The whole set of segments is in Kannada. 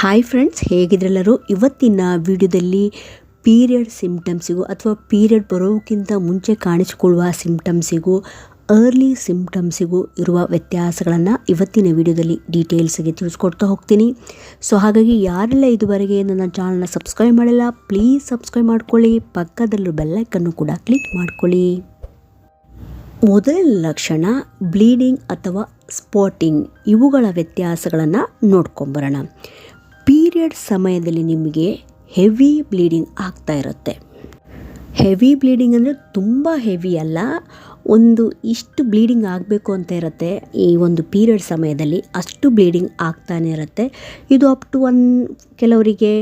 Hi friends, ಹೇಗಿದ್ರೆಲ್ಲರೂ. ಇವತ್ತಿನ ವಿಡಿಯೋದಲ್ಲಿ ಪೀರಿಯಡ್ ಸಿಂಪ್ಟಮ್ಸಿಗೂ ಅಥವಾ ಪೀರಿಯಡ್ ಬರೋಕ್ಕಿಂತ ಮುಂಚೆ ಕಾಣಿಸಿಕೊಳ್ಳುವ ಸಿಂಪ್ಟಮ್ಸಿಗೂ ಅರ್ಲಿ ಸಿಂಪ್ಟಮ್ಸಿಗೂ ಇರುವ ವ್ಯತ್ಯಾಸಗಳನ್ನು ಇವತ್ತಿನ ವಿಡಿಯೋದಲ್ಲಿ ಡೀಟೇಲ್ಸ್ಗೆ ತಿಳಿಸ್ಕೊಡ್ತಾ ಹೋಗ್ತೀನಿ. ಸೊ ಹಾಗಾಗಿ ಯಾರೆಲ್ಲ ಇದುವರೆಗೆ ನನ್ನ ಚಾನಲ್ನ ಸಬ್ಸ್ಕ್ರೈಬ್ ಮಾಡಿಲ್ಲ, ಪ್ಲೀಸ್ ಸಬ್ಸ್ಕ್ರೈಬ್ ಮಾಡ್ಕೊಳ್ಳಿ. ಪಕ್ಕದಲ್ಲೂ ಬೆಲ್ಲೈಕನ್ನು ಕೂಡ ಕ್ಲಿಕ್ ಮಾಡ್ಕೊಳ್ಳಿ. ಮೊದಲ ಲಕ್ಷಣ ಬ್ಲೀಡಿಂಗ್ ಅಥವಾ ಸ್ಪಾಟಿಂಗ್, ಇವುಗಳ ವ್ಯತ್ಯಾಸಗಳನ್ನು ನೋಡ್ಕೊಂಬರೋಣ. ಪೀರಿಯಡ್ ಸಮಯದಲ್ಲಿ ನಿಮಗೆ ಹೆವಿ ಬ್ಲೀಡಿಂಗ್ ಆಗ್ತಾ ಇರುತ್ತೆ. ಹೆವಿ ಬ್ಲೀಡಿಂಗ್ ಅಂದರೆ ತುಂಬ ಹೆವಿ ಅಲ್ಲ, ಒಂದು ಇಷ್ಟು ಬ್ಲೀಡಿಂಗ್ ಆಗಬೇಕು ಅಂತ ಇರುತ್ತೆ. ಈ ಒಂದು ಪೀರಿಯಡ್ ಸಮಯದಲ್ಲಿ ಅಷ್ಟು ಬ್ಲೀಡಿಂಗ್ ಆಗ್ತಾನೆ ಇರುತ್ತೆ. ಇದು ಅಪ್ ಟು ಕೆಲವರಿಗೆ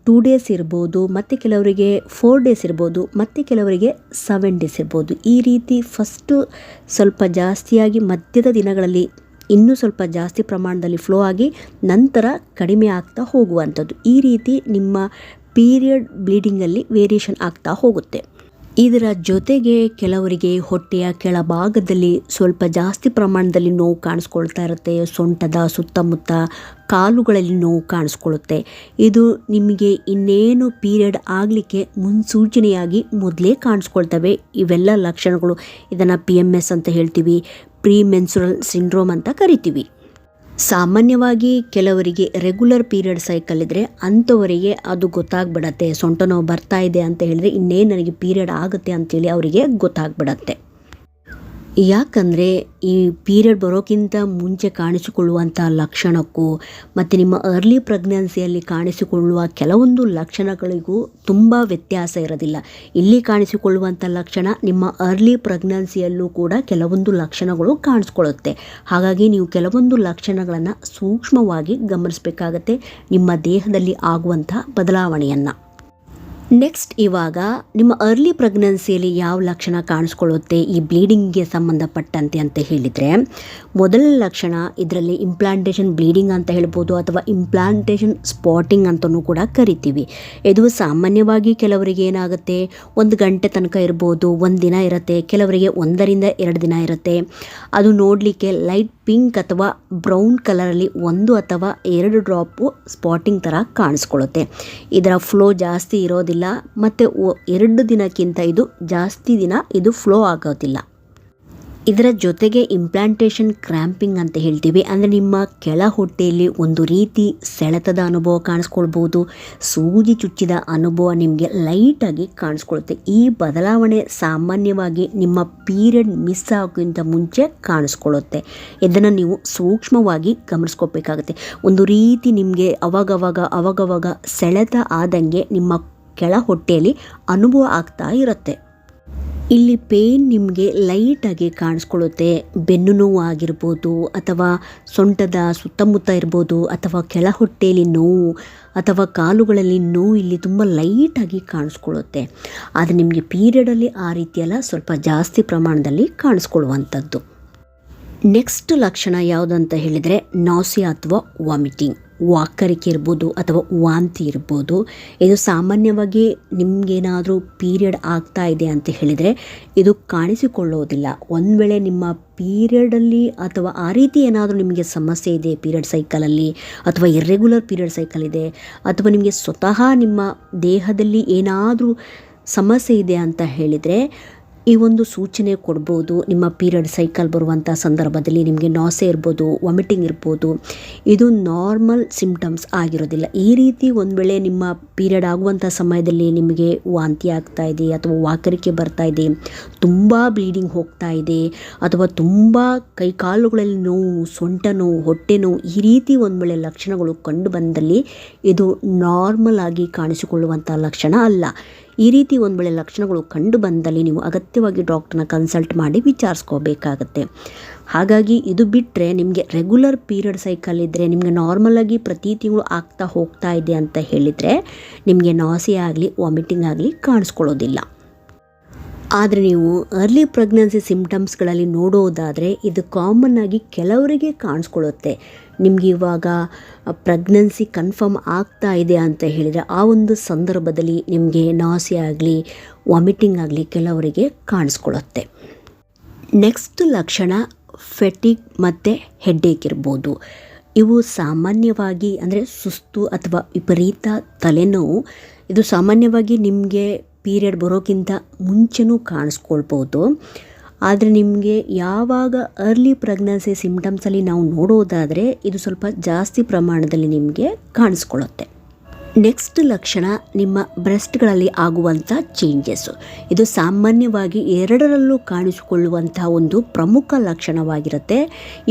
2 ಡೇಸ್ ಇರ್ಬೋದು, ಮತ್ತು ಕೆಲವರಿಗೆ 4 ಡೇಸ್ ಇರ್ಬೋದು, ಮತ್ತು ಕೆಲವರಿಗೆ 7 ಡೇಸ್ ಇರ್ಬೋದು. ಈ ರೀತಿ ಫಸ್ಟು ಸ್ವಲ್ಪ ಜಾಸ್ತಿಯಾಗಿ ಮಧ್ಯದ ದಿನಗಳಲ್ಲಿ ಇನ್ನೂ ಸ್ವಲ್ಪ ಜಾಸ್ತಿ ಪ್ರಮಾಣದಲ್ಲಿ ಫ್ಲೋ ಆಗಿ ನಂತರ ಕಡಿಮೆ ಆಗ್ತಾ ಹೋಗುವಂಥದ್ದು. ಈ ರೀತಿ ನಿಮ್ಮ ಪೀರಿಯಡ್ ಬ್ಲೀಡಿಂಗಲ್ಲಿ ವೇರಿಯೇಷನ್ ಆಗ್ತಾ ಹೋಗುತ್ತೆ. ಇದರ ಜೊತೆಗೆ ಕೆಲವರಿಗೆ ಹೊಟ್ಟೆಯ ಕೆಳಭಾಗದಲ್ಲಿ ಸ್ವಲ್ಪ ಜಾಸ್ತಿ ಪ್ರಮಾಣದಲ್ಲಿ ನೋವು ಕಾಣಿಸ್ಕೊಳ್ತಾ ಇರುತ್ತೆ. ಸೊಂಟದ ಸುತ್ತಮುತ್ತ ಕಾಲುಗಳಲ್ಲಿ ನೋವು ಕಾಣಿಸ್ಕೊಳ್ಳುತ್ತೆ. ಇದು ನಿಮಗೆ ಇನ್ನೇನು ಪೀರಿಯಡ್ ಆಗಲಿಕ್ಕೆ ಮುನ್ಸೂಚನೆಯಾಗಿ ಮೊದಲೇ ಕಾಣಿಸ್ಕೊಳ್ತವೆ. ಇವೆಲ್ಲ ಲಕ್ಷಣಗಳು, ಇದನ್ನು PMS ಅಂತ ಹೇಳ್ತೀವಿ, ಪ್ರೀ ಮೆನ್ಸುರಲ್ ಸಿಂಡ್ರೋಮ್ ಅಂತ ಕರಿತೀವಿ. ಸಾಮಾನ್ಯವಾಗಿ ಕೆಲವರಿಗೆ ರೆಗ್ಯುಲರ್ ಪೀರಿಯಡ್ ಸೈಕಲ್ ಇದ್ದರೆ ಅಂಥವರಿಗೆ ಅದು ಗೊತ್ತಾಗ್ಬಿಡತ್ತೆ. ಸೊಂಟ ನೋವು ಬರ್ತಾ ಇದೆ ಅಂತ ಹೇಳಿದರೆ ಇನ್ನೇನು ನನಗೆ ಪೀರಿಯಡ್ ಆಗುತ್ತೆ ಅಂತೇಳಿ ಅವರಿಗೆ ಗೊತ್ತಾಗ್ಬಿಡತ್ತೆ. ಯಾಕಂದರೆ ಈ ಪೀರಿಯಡ್ ಬರೋಕ್ಕಿಂತ ಮುಂಚೆ ಕಾಣಿಸಿಕೊಳ್ಳುವಂಥ ಲಕ್ಷಣಕ್ಕೂ ಮತ್ತು ನಿಮ್ಮ ಅರ್ಲಿ ಪ್ರೆಗ್ನೆನ್ಸಿಯಲ್ಲಿ ಕಾಣಿಸಿಕೊಳ್ಳುವ ಕೆಲವೊಂದು ಲಕ್ಷಣಗಳಿಗೂ ತುಂಬ ವ್ಯತ್ಯಾಸ ಇರೋದಿಲ್ಲ. ಇಲ್ಲಿ ಕಾಣಿಸಿಕೊಳ್ಳುವಂಥ ಲಕ್ಷಣ ನಿಮ್ಮ ಅರ್ಲಿ ಪ್ರೆಗ್ನೆನ್ಸಿಯಲ್ಲೂ ಕೂಡ ಕೆಲವೊಂದು ಲಕ್ಷಣಗಳು ಕಾಣಿಸ್ಕೊಳ್ಳುತ್ತೆ. ಹಾಗಾಗಿ ನೀವು ಕೆಲವೊಂದು ಲಕ್ಷಣಗಳನ್ನು ಸೂಕ್ಷ್ಮವಾಗಿ ಗಮನಿಸಬೇಕಾಗತ್ತೆ, ನಿಮ್ಮ ದೇಹದಲ್ಲಿ ಆಗುವಂಥ ಬದಲಾವಣೆಯನ್ನು. ನೆಕ್ಸ್ಟ್, ಇವಾಗ ನಿಮ್ಮ ಅರ್ಲಿ ಪ್ರೆಗ್ನೆನ್ಸಿಯಲ್ಲಿ ಯಾವ ಲಕ್ಷಣ ಕಾಣಿಸ್ಕೊಳ್ಳುತ್ತೆ ಈ ಬ್ಲೀಡಿಂಗ್ಗೆ ಸಂಬಂಧಪಟ್ಟಂತೆ ಅಂತ ಹೇಳಿದರೆ, ಮೊದಲ ಲಕ್ಷಣ ಇದರಲ್ಲಿ ಇಂಪ್ಲಾಂಟೇಷನ್ ಬ್ಲೀಡಿಂಗ್ ಅಂತ ಹೇಳ್ಬೋದು, ಅಥವಾ ಇಂಪ್ಲಾಂಟೇಷನ್ ಸ್ಪಾಟಿಂಗ್ ಅಂತಲೂ ಕೂಡ ಕರಿತೀವಿ. ಇದು ಸಾಮಾನ್ಯವಾಗಿ ಕೆಲವರಿಗೆ ಏನಾಗುತ್ತೆ, 1 ಗಂಟೆ ತನಕ ಇರ್ಬೋದು, 1 ದಿನ ಇರುತ್ತೆ, ಕೆಲವರಿಗೆ 1 ರಿಂದ 2 ದಿನ ಇರುತ್ತೆ. ಅದು ನೋಡಲಿಕ್ಕೆ ಲೈಟ್ ಪಿಂಕ್ ಅಥವಾ ಬ್ರೌನ್ ಕಲರಲ್ಲಿ 1 ಅಥವಾ 2 ಡ್ರಾಪು ಸ್ಪಾಟಿಂಗ್ ಥರ ಕಾಣಿಸ್ಕೊಳ್ಳುತ್ತೆ. ಇದರ ಫ್ಲೋ ಜಾಸ್ತಿ ಇರೋದಿಲ್ಲ, ಮತ್ತು 2 ದಿನಕ್ಕಿಂತ ಇದು ಜಾಸ್ತಿ ದಿನ ಇದು ಫ್ಲೋ ಆಗೋದಿಲ್ಲ. ಇದರ ಜೊತೆಗೆ ಇಂಪ್ಲಾಂಟೇಷನ್ ಕ್ರ್ಯಾಂಪಿಂಗ್ ಅಂತ ಹೇಳ್ತೀವಿ. ಅಂದರೆ ನಿಮ್ಮ ಕೆಳ ಹೊಟ್ಟೆಯಲ್ಲಿ ಒಂದು ರೀತಿ ಸೆಳೆತದ ಅನುಭವ ಕಾಣಿಸ್ಕೊಳ್ಬೋದು, ಸೂಜಿ ಚುಚ್ಚಿದ ಅನುಭವ ನಿಮಗೆ ಲೈಟಾಗಿ ಕಾಣಿಸ್ಕೊಳುತ್ತೆ. ಈ ಬದಲಾವಣೆ ಸಾಮಾನ್ಯವಾಗಿ ನಿಮ್ಮ ಪೀರಿಯಡ್ ಮಿಸ್ ಆಗೋಕ್ಕಿಂತ ಮುಂಚೆ ಕಾಣಿಸ್ಕೊಳ್ಳುತ್ತೆ. ಇದನ್ನು ನೀವು ಸೂಕ್ಷ್ಮವಾಗಿ ಗಮನಿಸ್ಕೋಬೇಕಾಗುತ್ತೆ. ಒಂದು ರೀತಿ ನಿಮಗೆ ಅವಾಗವಾಗ ಸೆಳೆತ ಆದಂಗೆ ನಿಮ್ಮ ಕೆಳ ಹೊಟ್ಟೆಯಲ್ಲಿ ಅನುಭವ ಆಗ್ತಾ ಇರುತ್ತೆ. ಇಲ್ಲಿ ಪೇನ್ ನಿಮಗೆ ಲೈಟಾಗಿ ಕಾಣಿಸ್ಕೊಳ್ಳುತ್ತೆ. ಬೆನ್ನು ನೋವು ಆಗಿರ್ಬೋದು, ಅಥವಾ ಸೊಂಟದ ಸುತ್ತಮುತ್ತ ಇರ್ಬೋದು, ಅಥವಾ ಕೆಳ ಹೊಟ್ಟೆಯಲ್ಲಿ ನೋವು, ಅಥವಾ ಕಾಲುಗಳಲ್ಲಿ ನೋವು ಇಲ್ಲಿ ತುಂಬ ಲೈಟಾಗಿ ಕಾಣಿಸ್ಕೊಳ್ಳುತ್ತೆ. ಆದರೆ ನಿಮಗೆ ಪೀರಿಯಡಲ್ಲಿ ಆ ರೀತಿಯೆಲ್ಲ ಸ್ವಲ್ಪ ಜಾಸ್ತಿ ಪ್ರಮಾಣದಲ್ಲಿ ಕಾಣಿಸ್ಕೊಳ್ಳುವಂಥದ್ದು. ನೆಕ್ಸ್ಟ್ ಲಕ್ಷಣ ಯಾವುದಂತ ಹೇಳಿದರೆ ನಾಸಿಯಾ ಅಥವಾ ವಾಮಿಟಿಂಗ್, ವಾಕರಿಕೆ ಇರ್ಬೋದು ಅಥವಾ ವಾಂತಿ ಇರ್ಬೋದು. ಇದು ಸಾಮಾನ್ಯವಾಗಿ ನಿಮಗೇನಾದರೂ ಪೀರಿಯಡ್ ಆಗ್ತಾ ಇದೆ ಅಂತ ಹೇಳಿದರೆ ಇದು ಕಾಣಿಸಿಕೊಳ್ಳೋದಿಲ್ಲ. ಒಂದು ವೇಳೆ ನಿಮ್ಮ ಪೀರಿಯಡಲ್ಲಿ ಅಥವಾ ಆ ರೀತಿ ಏನಾದರೂ ನಿಮಗೆ ಸಮಸ್ಯೆ ಇದೆ ಪೀರಿಯಡ್ ಸೈಕಲಲ್ಲಿ, ಅಥವಾ ಇರ್ರೆಗ್ಯುಲರ್ ಪೀರಿಯಡ್ ಸೈಕಲ್ ಇದೆ, ಅಥವಾ ನಿಮಗೆ ಸ್ವತಃ ನಿಮ್ಮ ದೇಹದಲ್ಲಿ ಏನಾದರೂ ಸಮಸ್ಯೆ ಇದೆ ಅಂತ ಹೇಳಿದರೆ ಈ ಒಂದು ಸೂಚನೆ ಕೊಡ್ಬೋದು. ನಿಮ್ಮ ಪೀರಿಯಡ್ ಸೈಕಲ್ ಬರುವಂಥ ಸಂದರ್ಭದಲ್ಲಿ ನಿಮಗೆ ನಾಸೆ ಇರ್ಬೋದು, ವಾಮಿಟಿಂಗ್ ಇರ್ಬೋದು. ಇದು ನಾರ್ಮಲ್ ಸಿಂಪ್ಟಮ್ಸ್ ಆಗಿರೋದಿಲ್ಲ. ಈ ರೀತಿ ಒಂದು ವೇಳೆ ನಿಮ್ಮ ಪೀರಿಯಡ್ ಆಗುವಂಥ ಸಮಯದಲ್ಲಿ ನಿಮಗೆ ವಾಂತಿ ಆಗ್ತಾ ಇದೆ, ಅಥವಾ ವಾಕರಿಕೆ ಬರ್ತಾ ಇದೆ, ತುಂಬ ಬ್ಲೀಡಿಂಗ್ ಹೋಗ್ತಾ ಇದೆ, ಅಥವಾ ತುಂಬ ಕೈಕಾಲುಗಳಲ್ಲಿ ನೋವು, ಸೊಂಟ ನೋವು, ಹೊಟ್ಟೆ ನೋವು, ಈ ರೀತಿ ಒಂದು ವೇಳೆ ಲಕ್ಷಣಗಳು ಕಂಡು ಬಂದಲ್ಲಿ ಇದು ನಾರ್ಮಲ್ ಆಗಿ ಕಾಣಿಸಿಕೊಳ್ಳುವಂಥ ಲಕ್ಷಣ ಅಲ್ಲ. ಈ ರೀತಿ ಒಂದು ವೇಳೆ ಲಕ್ಷಣಗಳು ಕಂಡು ಬಂದಲ್ಲಿ ನೀವು ಅಗತ್ಯವಾಗಿ ಡಾಕ್ಟರ್ನ ಕನ್ಸಲ್ಟ್ ಮಾಡಿ ವಿಚಾರಿಸ್ಕೋಬೇಕಾಗತ್ತೆ. ಹಾಗಾಗಿ ಇದು ಬಿಟ್ಟರೆ ನಿಮಗೆ ರೆಗ್ಯುಲರ್ ಪೀರಿಯಡ್ ಸೈಕಲ್ ಇದ್ದರೆ, ನಿಮಗೆ ನಾರ್ಮಲಾಗಿ ಪ್ರತಿ ತಿಂಗಳು ಆಗ್ತಾ ಹೋಗ್ತಾ ಇದೆ ಅಂತ ಹೇಳಿದರೆ ನಿಮಗೆ ನಾಸಿಯಾ ಆಗಲಿ ವಾಮಿಟಿಂಗ್ ಆಗಲಿ ಕಾಣಿಸ್ಕೊಳ್ಳೋದಿಲ್ಲ. ಆದರೆ ನೀವು ಅರ್ಲಿ ಪ್ರೆಗ್ನೆನ್ಸಿ ಸಿಂಪ್ಟಮ್ಸ್ಗಳಲ್ಲಿ ನೋಡೋದಾದರೆ ಇದು ಕಾಮನ್ ಆಗಿ ಕೆಲವರಿಗೆ ಕಾಣಿಸ್ಕೊಳ್ಳುತ್ತೆ. ನಿಮಗೆ ಇವಾಗ ಪ್ರೆಗ್ನೆನ್ಸಿ ಕನ್ಫರ್ಮ್ ಆಗ್ತಾ ಇದೆ ಅಂತ ಹೇಳಿದರೆ ಆ ಒಂದು ಸಂದರ್ಭದಲ್ಲಿ ನಿಮಗೆ ನಾಸಿಯಾ ಆಗಲಿ ವಾಮಿಟಿಂಗ್ ಆಗಲಿ ಕೆಲವರಿಗೆ ಕಾಣಿಸ್ಕೊಳ್ಳುತ್ತೆ. ನೆಕ್ಸ್ಟ್ ಲಕ್ಷಣ ಫೆಟಿಗ್ ಮತ್ತು ಹೆಡ್ಡೇಕ್ ಇರ್ಬೋದು. ಇವು ಸಾಮಾನ್ಯವಾಗಿ ಅಂದರೆ ಸುಸ್ತು ಅಥವಾ ವಿಪರೀತ ತಲೆನೋವು ಇದು ಸಾಮಾನ್ಯವಾಗಿ ನಿಮಗೆ ಪೀರಿಯಡ್ ಬರೋಕ್ಕಿಂತ ಮುಂಚೆನೂ ಕಾಣಿಸ್ಕೊಳ್ಬೋದು. ಆದರೆ ನಿಮಗೆ ಯಾವಾಗ ಅರ್ಲಿ ಪ್ರೆಗ್ನೆನ್ಸಿ ಸಿಮ್ಟಮ್ಸಲ್ಲಿ ನಾವು ನೋಡೋದಾದರೆ ಇದು ಸ್ವಲ್ಪ ಜಾಸ್ತಿ ಪ್ರಮಾಣದಲ್ಲಿ ನಿಮಗೆ ಕಾಣಿಸ್ಕೊಳ್ಳುತ್ತೆ. ನೆಕ್ಸ್ಟ್ ಲಕ್ಷಣ ನಿಮ್ಮ ಬ್ರೆಸ್ಟ್ಗಳಲ್ಲಿ ಆಗುವಂಥ ಚೇಂಜಸ್ಸು. ಇದು ಸಾಮಾನ್ಯವಾಗಿ ಎರಡರಲ್ಲೂ ಕಾಣಿಸಿಕೊಳ್ಳುವಂಥ ಒಂದು ಪ್ರಮುಖ ಲಕ್ಷಣವಾಗಿರುತ್ತೆ.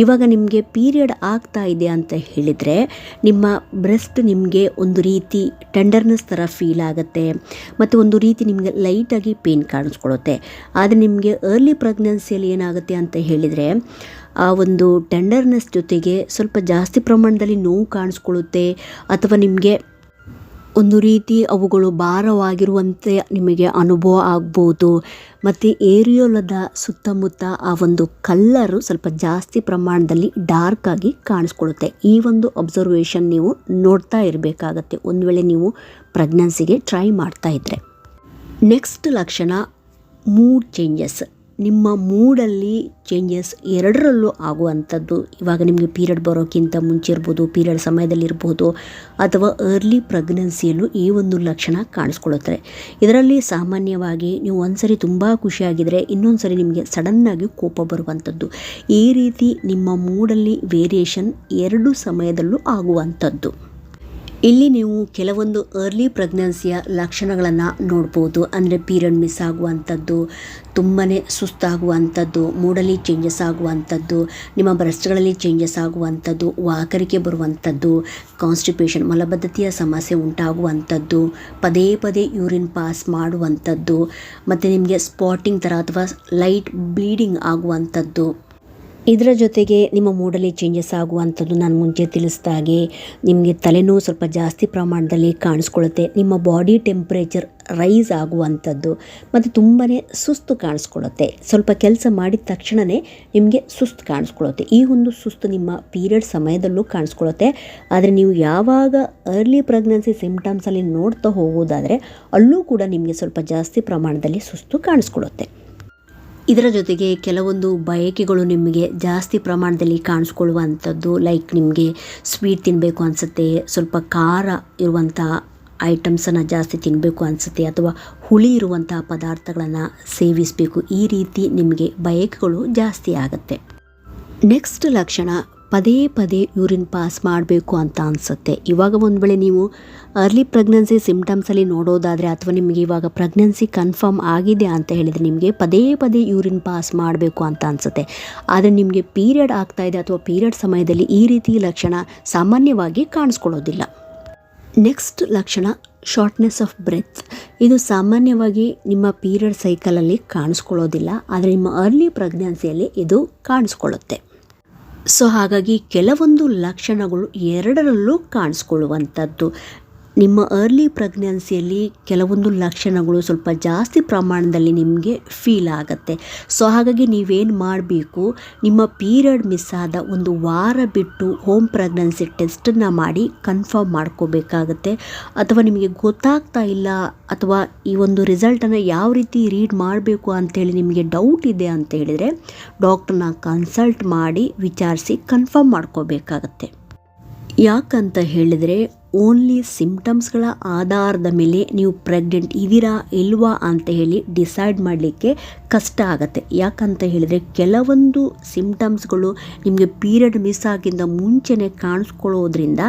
ಇವಾಗ ನಿಮಗೆ ಪೀರಿಯಡ್ ಆಗ್ತಾ ಇದೆ ಅಂತ ಹೇಳಿದರೆ ನಿಮ್ಮ ಬ್ರೆಸ್ಟ್ ನಿಮಗೆ ಒಂದು ರೀತಿ ಟೆಂಡರ್ನೆಸ್ ಥರ ಫೀಲ್ ಆಗುತ್ತೆ ಮತ್ತು ಒಂದು ರೀತಿ ನಿಮಗೆ ಲೈಟಾಗಿ ಪೇನ್ ಕಾಣಿಸ್ಕೊಳ್ಳುತ್ತೆ. ಆದರೆ ನಿಮಗೆ ಅರ್ಲಿ ಪ್ರೆಗ್ನೆನ್ಸಿಯಲ್ಲಿ ಏನಾಗುತ್ತೆ ಅಂತ ಹೇಳಿದರೆ ಆ ಒಂದು ಟೆಂಡರ್ನೆಸ್ ಜೊತೆಗೆ ಸ್ವಲ್ಪ ಜಾಸ್ತಿ ಪ್ರಮಾಣದಲ್ಲಿ ನೋವು ಕಾಣಿಸ್ಕೊಳ್ಳುತ್ತೆ ಅಥವಾ ನಿಮಗೆ ಒಂದು ರೀತಿ ಅವುಗಳು ಭಾರವಾಗಿರುವಂತೆ ನಿಮಗೆ ಅನುಭವ ಆಗ್ಬೋದು. ಮತ್ತು ಏರಿಯೋಲದ ಸುತ್ತಮುತ್ತ ಆ ಒಂದು ಕಲ್ಲರು ಸ್ವಲ್ಪ ಜಾಸ್ತಿ ಪ್ರಮಾಣದಲ್ಲಿ ಡಾರ್ಕ್ ಆಗಿ ಕಾಣಿಸ್ಕೊಳ್ಳುತ್ತೆ. ಈ ಒಂದು ಅಬ್ಸರ್ವೇಷನ್ ನೀವು ನೋಡ್ತಾ ಇರಬೇಕಾಗತ್ತೆ ಒಂದು ವೇಳೆ ನೀವು ಪ್ರೆಗ್ನೆನ್ಸಿಗೆ ಟ್ರೈ ಮಾಡ್ತಾ ಇದ್ದರೆ. ನೆಕ್ಸ್ಟ್ ಲಕ್ಷಣ ಮೂಡ್ ಚೇಂಜಸ್. ನಿಮ್ಮ ಮೂಡಲ್ಲಿ ಚೇಂಜಸ್ ಎರಡರಲ್ಲೂ ಆಗುವಂಥದ್ದು. ಇವಾಗ ನಿಮಗೆ ಪೀರಿಯಡ್ ಬರೋಕ್ಕಿಂತ ಮುಂಚೆ ಇರ್ಬೋದು, ಪೀರಿಯಡ್ ಸಮಯದಲ್ಲಿ ಇರ್ಬೋದು ಅಥವಾ ಅರ್ಲಿ ಪ್ರೆಗ್ನೆನ್ಸಿಯಲ್ಲೂ ಈ ಒಂದು ಲಕ್ಷಣ ಕಾಣಿಸ್ಕೊಳ್ಳುತ್ತೆ. ಇದರಲ್ಲಿ ಸಾಮಾನ್ಯವಾಗಿ ನೀವು ಒಂದ್ಸರಿ ತುಂಬ ಖುಷಿಯಾಗಿದ್ದರೆ ಇನ್ನೊಂದು ಸರಿ ನಿಮಗೆ ಸಡನ್ನಾಗಿ ಕೋಪ ಬರುವಂಥದ್ದು. ಈ ರೀತಿ ನಿಮ್ಮ ಮೂಡಲ್ಲಿ ವೇರಿಯೇಷನ್ ಎರಡು ಸಮಯದಲ್ಲೂ ಆಗುವಂಥದ್ದು. ಇಲ್ಲಿ ನೀವು ಕೆಲವೊಂದು ಅರ್ಲಿ ಪ್ರೆಗ್ನೆನ್ಸಿಯ ಲಕ್ಷಣಗಳನ್ನು ನೋಡ್ಬೋದು. ಅಂದರೆ ಪೀರಿಯಡ್ ಮಿಸ್ ಆಗುವಂಥದ್ದು, ತುಂಬಾ ಸುಸ್ತಾಗುವಂಥದ್ದು, ಮೂಡಲ್ಲಿ ಚೇಂಜಸ್ ಆಗುವಂಥದ್ದು, ನಿಮ್ಮ ಬ್ರೆಸ್ಟ್ಗಳಲ್ಲಿ ಚೇಂಜಸ್ ಆಗುವಂಥದ್ದು, ವಾಕರಿಕೆ ಬರುವಂಥದ್ದು, ಕಾನ್ಸ್ಟಿಪೇಷನ್ ಮಲಬದ್ಧತೆಯ ಸಮಸ್ಯೆ ಉಂಟಾಗುವಂಥದ್ದು, ಪದೇ ಪದೇ ಯೂರಿನ್ ಪಾಸ್ ಮಾಡುವಂಥದ್ದು ಮತ್ತು ನಿಮಗೆ ಸ್ಪಾಟಿಂಗ್ ಥರ ಅಥವಾ ಲೈಟ್ ಬ್ಲೀಡಿಂಗ್ ಆಗುವಂಥದ್ದು. ಇದರ ಜೊತೆಗೆ ನಿಮ್ಮ ಮೂಡಲ್ಲಿ ಚೇಂಜಸ್ ಆಗುವಂಥದ್ದು ನಾನು ಮುಂಚೆ ತಿಳಿಸಿದಾಗೆ ನಿಮಗೆ ತಲೆನೋವು ಸ್ವಲ್ಪ ಜಾಸ್ತಿ ಪ್ರಮಾಣದಲ್ಲಿ ಕಾಣಿಸ್ಕೊಳ್ಳುತ್ತೆ. ನಿಮ್ಮ ಬಾಡಿ ಟೆಂಪ್ರೇಚರ್ ರೈಸ್ ಆಗುವಂಥದ್ದು ಮತ್ತು ತುಂಬಾ ಸುಸ್ತು ಕಾಣಿಸ್ಕೊಳ್ಳುತ್ತೆ. ಸ್ವಲ್ಪ ಕೆಲಸ ಮಾಡಿದ ತಕ್ಷಣವೇ ನಿಮಗೆ ಸುಸ್ತು ಕಾಣಿಸ್ಕೊಳ್ಳುತ್ತೆ. ಈ ಒಂದು ಸುಸ್ತು ನಿಮ್ಮ ಪೀರಿಯಡ್ ಸಮಯದಲ್ಲೂ ಕಾಣಿಸ್ಕೊಳ್ಳುತ್ತೆ. ಆದರೆ ನೀವು ಯಾವಾಗ ಅರ್ಲಿ ಪ್ರೆಗ್ನೆನ್ಸಿ ಸಿಮ್ಟಮ್ಸಲ್ಲಿ ನೋಡ್ತಾ ಹೋಗೋದಾದರೆ ಅಲ್ಲೂ ಕೂಡ ನಿಮಗೆ ಸ್ವಲ್ಪ ಜಾಸ್ತಿ ಪ್ರಮಾಣದಲ್ಲಿ ಸುಸ್ತು ಕಾಣಿಸ್ಕೊಳ್ಳುತ್ತೆ. ಇದರ ಜೊತೆಗೆ ಕೆಲವೊಂದು ಬಯಕೆಗಳು ನಿಮಗೆ ಜಾಸ್ತಿ ಪ್ರಮಾಣದಲ್ಲಿ ಕಾಣಿಸ್ಕೊಳ್ಳುವಂಥದ್ದು. ಲೈಕ್ ನಿಮಗೆ ಸ್ವೀಟ್ ತಿನ್ನಬೇಕು ಅನಿಸುತ್ತೆ, ಸ್ವಲ್ಪ ಖಾರ ಇರುವಂಥ ಐಟಮ್ಸನ್ನು ಜಾಸ್ತಿ ತಿನ್ನಬೇಕು ಅನಿಸುತ್ತೆ ಅಥವಾ ಹುಳಿ ಇರುವಂಥ ಪದಾರ್ಥಗಳನ್ನು ಸೇವಿಸಬೇಕು. ಈ ರೀತಿ ನಿಮಗೆ ಬಯಕೆಗಳು ಜಾಸ್ತಿ ಆಗುತ್ತೆ. ನೆಕ್ಸ್ಟ್ ಲಕ್ಷಣ ಪದೇ ಪದೇ ಯೂರಿನ್ ಪಾಸ್ ಮಾಡಬೇಕು ಅಂತ ಅನಿಸುತ್ತೆ. ಇವಾಗ ಒಂದು ವೇಳೆ ನೀವು ಅರ್ಲಿ ಪ್ರೆಗ್ನೆನ್ಸಿ ಸಿಮ್ಟಮ್ಸಲ್ಲಿ ನೋಡೋದಾದರೆ ಅಥವಾ ನಿಮಗೆ ಇವಾಗ ಪ್ರೆಗ್ನೆನ್ಸಿ ಕನ್ಫರ್ಮ್ ಆಗಿದೆ ಅಂತ ಹೇಳಿದರೆ ನಿಮಗೆ ಪದೇ ಪದೇ ಯೂರಿನ್ ಪಾಸ್ ಮಾಡಬೇಕು ಅಂತ ಅನಿಸುತ್ತೆ. ಆದರೆ ನಿಮಗೆ ಪೀರಿಯಡ್ ಆಗ್ತಾಯಿದೆ ಅಥವಾ ಪೀರಿಯಡ್ ಸಮಯದಲ್ಲಿ ಈ ರೀತಿ ಲಕ್ಷಣ ಸಾಮಾನ್ಯವಾಗಿ ಕಾಣಿಸ್ಕೊಳ್ಳೋದಿಲ್ಲ. ನೆಕ್ಸ್ಟ್ ಲಕ್ಷಣ ಶಾರ್ಟ್ನೆಸ್ ಆಫ್ ಬ್ರೆತ್. ಇದು ಸಾಮಾನ್ಯವಾಗಿ ನಿಮ್ಮ ಪೀರಿಯಡ್ ಸೈಕಲಲ್ಲಿ ಕಾಣಿಸ್ಕೊಳ್ಳೋದಿಲ್ಲ, ಆದರೆ ನಿಮ್ಮ ಅರ್ಲಿ ಪ್ರೆಗ್ನೆನ್ಸಿಯಲ್ಲಿ ಇದು ಕಾಣಿಸ್ಕೊಳ್ಳುತ್ತೆ. ಸೊ ಹಾಗಾಗಿ ಕೆಲವೊಂದು ಲಕ್ಷಣಗಳು ಎರಡರಲ್ಲೂ ಕಾಣಿಸ್ಕೊಳ್ಳುವಂಥದ್ದು. ನಿಮ್ಮ ಅರ್ಲಿ ಪ್ರೆಗ್ನೆನ್ಸಿಯಲ್ಲಿ ಕೆಲವೊಂದು ಲಕ್ಷಣಗಳು ಸ್ವಲ್ಪ ಜಾಸ್ತಿ ಪ್ರಮಾಣದಲ್ಲಿ ನಿಮಗೆ ಫೀಲ್ ಆಗುತ್ತೆ. ಸೊ ಹಾಗಾಗಿ ನೀವೇನು ಮಾಡಬೇಕು, ನಿಮ್ಮ ಪೀರಿಯಡ್ ಮಿಸ್ ಆದ ಒಂದು ವಾರ ಬಿಟ್ಟು ಹೋಮ್ ಪ್ರೆಗ್ನೆನ್ಸಿ ಟೆಸ್ಟನ್ನು ಮಾಡಿ ಕನ್ಫರ್ಮ್ ಮಾಡ್ಕೋಬೇಕಾಗತ್ತೆ. ಅಥವಾ ನಿಮಗೆ ಗೊತ್ತಾಗ್ತಾ ಇಲ್ಲ ಅಥವಾ ಈ ಒಂದು ರಿಸಲ್ಟನ್ನು ಯಾವ ರೀತಿ ರೀಡ್ ಮಾಡಬೇಕು ಅಂಥೇಳಿ ನಿಮಗೆ ಡೌಟ್ ಇದೆ ಅಂತ ಹೇಳಿದರೆ ಡಾಕ್ಟ್ರನ್ನ ಕನ್ಸಲ್ಟ್ ಮಾಡಿ ವಿಚಾರಿಸಿ ಕನ್ಫರ್ಮ್ ಮಾಡ್ಕೋಬೇಕಾಗತ್ತೆ. ಯಾಕಂತ ಹೇಳಿದರೆ ಓನ್ಲಿ ಸಿಮ್ಟಮ್ಸ್ಗಳ ಆಧಾರದ ಮೇಲೆ ನೀವು ಪ್ರೆಗ್ನೆಂಟ್ ಇದ್ದೀರಾ ಇಲ್ವಾ ಅಂತ ಹೇಳಿ ಡಿಸೈಡ್ ಮಾಡಲಿಕ್ಕೆ ಕಷ್ಟ ಆಗುತ್ತೆ. ಯಾಕಂತ ಹೇಳಿದರೆ ಕೆಲವೊಂದು ಸಿಮ್ಟಮ್ಸ್ಗಳು ನಿಮಗೆ ಪೀರಿಯಡ್ ಮಿಸ್ ಆಗಿಂದ ಮುಂಚೆನೇ ಕಾಣಿಸ್ಕೊಳ್ಳೋದ್ರಿಂದ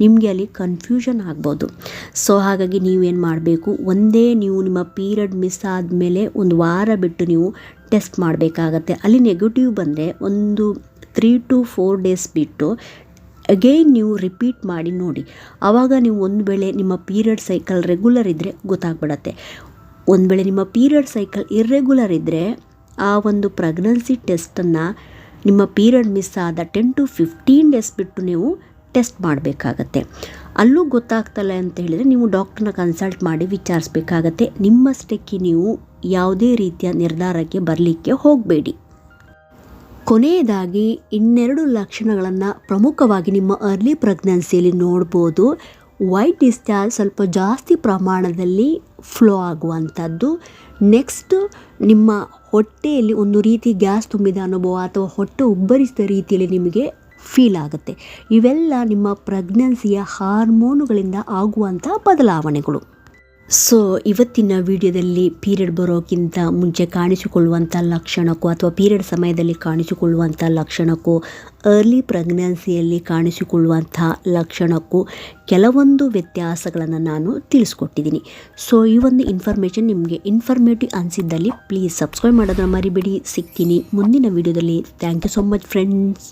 ನಿಮಗೆ ಅಲ್ಲಿ ಕನ್ಫ್ಯೂಷನ್ ಆಗ್ಬೋದು. ಸೊ ಹಾಗಾಗಿ ನೀವೇನು ಮಾಡಬೇಕು, ಒಂದೇ ನೀವು ನಿಮ್ಮ ಪೀರಿಯಡ್ ಮಿಸ್ ಆದಮೇಲೆ ಒಂದು ವಾರ ಬಿಟ್ಟು ನೀವು ಟೆಸ್ಟ್ ಮಾಡಬೇಕಾಗತ್ತೆ. ಅಲ್ಲಿ ನೆಗೆಟಿವ್ ಬಂದರೆ ಒಂದು 3 to 4 ಡೇಸ್ ಬಿಟ್ಟು ಅಗೈನ್ ನೀವು ರಿಪೀಟ್ ಮಾಡಿ ನೋಡಿ. ಆವಾಗ ನೀವು ಒಂದು ವೇಳೆ ನಿಮ್ಮ ಪೀರಿಯಡ್ ಸೈಕಲ್ ರೆಗ್ಯುಲರ್ ಇದ್ದರೆ ಗೊತ್ತಾಗ್ಬಿಡತ್ತೆ. ಒಂದು ವೇಳೆ ನಿಮ್ಮ ಪೀರಿಯಡ್ ಸೈಕಲ್ ಇರ್ರೆಗ್ಯುಲರ್ ಇದ್ದರೆ ಆ ಒಂದು ಪ್ರೆಗ್ನೆನ್ಸಿ ಟೆಸ್ಟನ್ನು ನಿಮ್ಮ ಪೀರಿಯಡ್ ಮಿಸ್ ಆದ 10 to 15 ಡೇಸ್ ಬಿಟ್ಟು ನೀವು ಟೆಸ್ಟ್ ಮಾಡಬೇಕಾಗತ್ತೆ. ಅಲ್ಲೂ ಗೊತ್ತಾಗ್ತಲ್ಲ ಅಂತ ಹೇಳಿದರೆ ನೀವು ಡಾಕ್ಟ್ರನ್ನ ಕನ್ಸಲ್ಟ್ ಮಾಡಿ ವಿಚಾರಿಸಬೇಕಾಗತ್ತೆ. ನಿಮ್ಮಷ್ಟಕ್ಕೆ ನೀವು ಯಾವುದೇ ರೀತಿಯ ನಿರ್ಧಾರಕ್ಕೆ ಬರಲಿಕ್ಕೆ ಹೋಗಬೇಡಿ. ಕೊನೆಯದಾಗಿ ಇನ್ನೆರಡು ಲಕ್ಷಣಗಳನ್ನು ಪ್ರಮುಖವಾಗಿ ನಿಮ್ಮ ಅರ್ಲಿ ಪ್ರೆಗ್ನೆನ್ಸಿಯಲ್ಲಿ ನೋಡ್ಬೋದು. ವೈಟ್ ಡಿಸ್ಚಾರ್ಜ್ ಸ್ವಲ್ಪ ಜಾಸ್ತಿ ಪ್ರಮಾಣದಲ್ಲಿ ಫ್ಲೋ ಆಗುವಂಥದ್ದು. ನೆಕ್ಸ್ಟು ನಿಮ್ಮ ಹೊಟ್ಟೆಯಲ್ಲಿ ಒಂದು ರೀತಿ ಗ್ಯಾಸ್ ತುಂಬಿದ ಅನುಭವ ಅಥವಾ ಹೊಟ್ಟೆ ಉಬ್ಬರಿಸಿದ ರೀತಿಯಲ್ಲಿ ನಿಮಗೆ ಫೀಲ್ ಆಗುತ್ತೆ. ಇವೆಲ್ಲ ನಿಮ್ಮ ಪ್ರೆಗ್ನೆನ್ಸಿಯ ಹಾರ್ಮೋನುಗಳಿಂದ ಆಗುವಂಥ ಬದಲಾವಣೆಗಳು. ಸೊ ಇವತ್ತಿನ ವಿಡಿಯೋದಲ್ಲಿ ಪೀರಿಯಡ್ ಬರೋಕ್ಕಿಂತ ಮುಂಚೆ ಕಾಣಿಸಿಕೊಳ್ಳುವಂಥ ಲಕ್ಷಣಕ್ಕೂ ಅಥವಾ ಪೀರಿಯಡ್ ಸಮಯದಲ್ಲಿ ಕಾಣಿಸಿಕೊಳ್ಳುವಂಥ ಲಕ್ಷಣಕ್ಕೂ ಅರ್ಲಿ ಪ್ರೆಗ್ನೆನ್ಸಿಯಲ್ಲಿ ಕಾಣಿಸಿಕೊಳ್ಳುವಂಥ ಲಕ್ಷಣಕ್ಕೂ ಕೆಲವೊಂದು ವ್ಯತ್ಯಾಸಗಳನ್ನು ನಾನು ತಿಳಿಸ್ಕೊಟ್ಟಿದ್ದೀನಿ. ಸೊ ಈ ಒಂದು ಇನ್ಫಾರ್ಮೇಷನ್ ನಿಮಗೆ ಇನ್ಫಾರ್ಮೇಟಿವ್ ಅನಿಸಿದ್ದಲ್ಲಿ ಪ್ಲೀಸ್ ಸಬ್ಸ್ಕ್ರೈಬ್ ಮಾಡೋದನ್ನ ಮರಿಬೇಡಿ. ಸಿಗ್ತೀನಿ ಮುಂದಿನ ವಿಡಿಯೋದಲ್ಲಿ. Thank you so much friends.